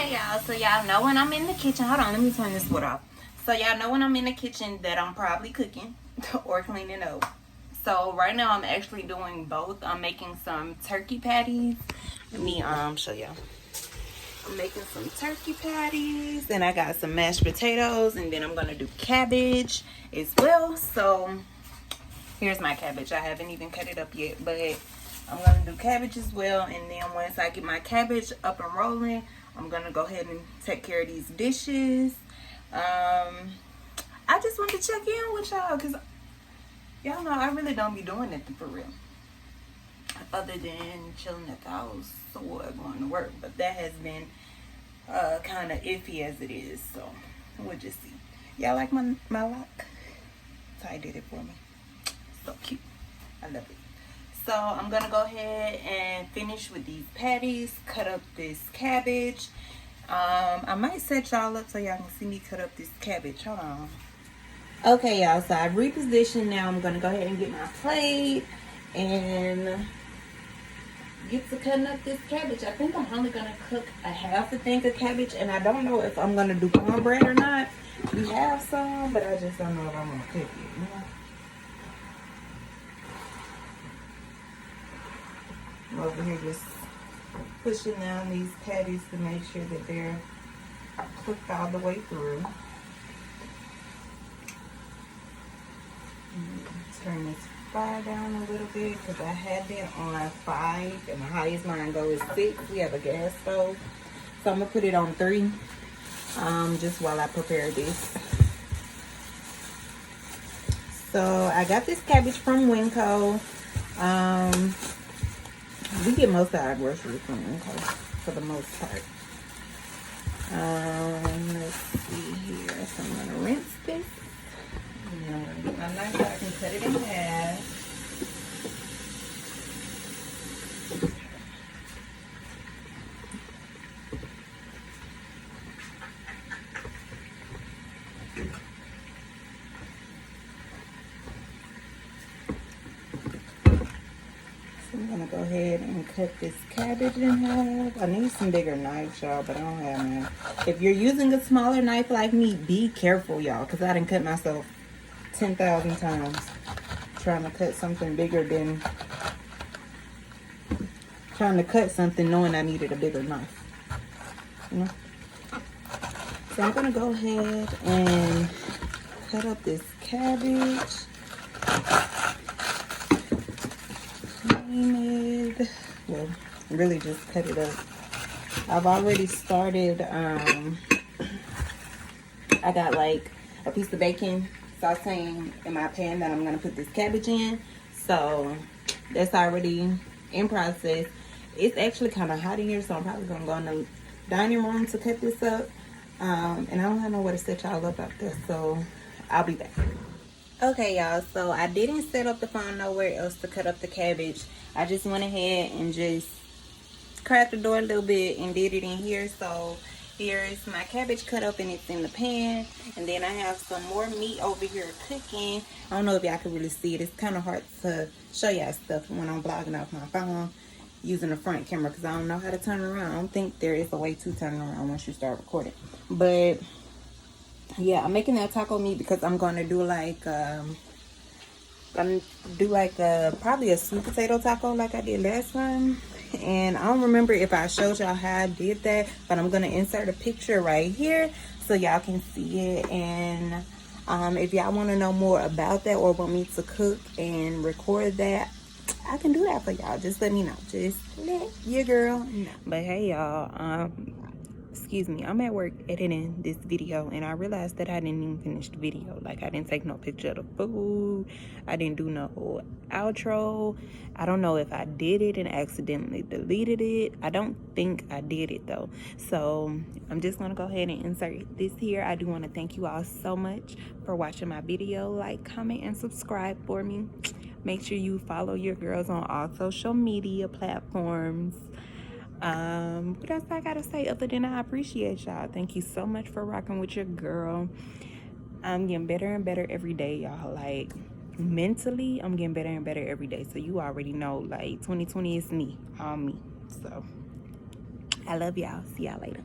Okay, y'all, so y'all know when I'm in the kitchen, hold on, let me turn this wood off. So y'all know when I'm in the kitchen that I'm probably cooking or cleaning up. So right now I'm actually doing both. I'm making some turkey patties. Let me show y'all. I'm making some turkey patties, and I got some mashed potatoes, and then I'm gonna do cabbage as well. So here's my cabbage. I haven't even cut it up yet, but I'm gonna do cabbage as well. And then once I get my cabbage up and rolling, I'm gonna go ahead and take care of these dishes. I just want to check in with y'all because y'all know I really don't be doing nothing for real, other than chilling at the house or going to work. But that has been kind of iffy as it is, so we'll just see. Y'all like my lock? Ty did it for me. So cute. I love it. So I'm gonna go ahead and finish with these patties, cut up this cabbage. I might set y'all up so y'all can see me cut up this cabbage. Hold on. Okay, y'all, so I've repositioned. Now I'm gonna go ahead and get my plate and get to cutting up this cabbage. I think I'm only gonna cook a half a thing of cabbage, and I don't know if I'm gonna do cornbread or not. We have some, but I just don't know if I'm gonna cook it, you know? I'm over here just pushing down these patties to make sure that they're cooked all the way through. Turn this fire down a little bit because I had it on 5 and the highest mine goes 6. We have a gas stove, so I'm gonna put it on 3 just while I prepare this. So I got this cabbage from Winco. We get most of our groceries from Winco for the most part. Let's see here. So I'm gonna rinse this. And then I'm going to get my knife so I can cut it in half. So I'm going to go ahead and cut this cabbage in half. I need some bigger knives, y'all, but I don't have none. If you're using a smaller knife like me, be careful, y'all, because I didn't cut myself 10,000 times trying to cut something bigger than trying to cut something knowing I needed a bigger knife, you know? So I'm gonna go ahead and cut up this cabbage, clean it, well, really just cut it up. I've already started, I got like a piece of bacon sauteing in my pan that I'm gonna put this cabbage in, so that's already in process. It's actually kind of hot in here, so I'm probably gonna go in the dining room to cut this up, and I don't have nowhere to set y'all up out there, so I'll be back. Okay, y'all, so I didn't set up the phone nowhere else to cut up the cabbage. I just went ahead and just cracked the door a little bit and did it in here. So here's my cabbage cut up and it's in the pan, and then I have some more meat over here cooking. I don't know if y'all can really see it. It's kind of hard to show y'all stuff when I'm vlogging off my phone using the front camera because I don't know how to turn around. I don't think there is a way to turn around once you start recording. But yeah, I'm making that taco meat because I'm gonna do like probably a sweet potato taco like I did last time. And I don't remember if I showed y'all how I did that, but I'm gonna insert a picture right here so y'all can see it. And if y'all want to know more about that or want me to cook and record that, I can do that for y'all. Just let me know. Just let your girl know. But hey, y'all, excuse me, I'm at work editing this video, and I realized that I didn't even finish the video. Like, I didn't take no picture of the food. I didn't do no outro. I don't know if I did it and accidentally deleted it. I don't think I did it though. So I'm just gonna go ahead and insert this here. I do want to thank you all so much for watching my video. Like, comment, and subscribe for me. Make sure you follow your girls on all social media platforms. What else I gotta say other than I appreciate y'all? Thank you so much for rocking with your girl. I'm getting better and better every day, y'all. Like, mentally, I'm getting better and better every day. So you already know, like, 2020 is me, all me. So I love y'all. See y'all later.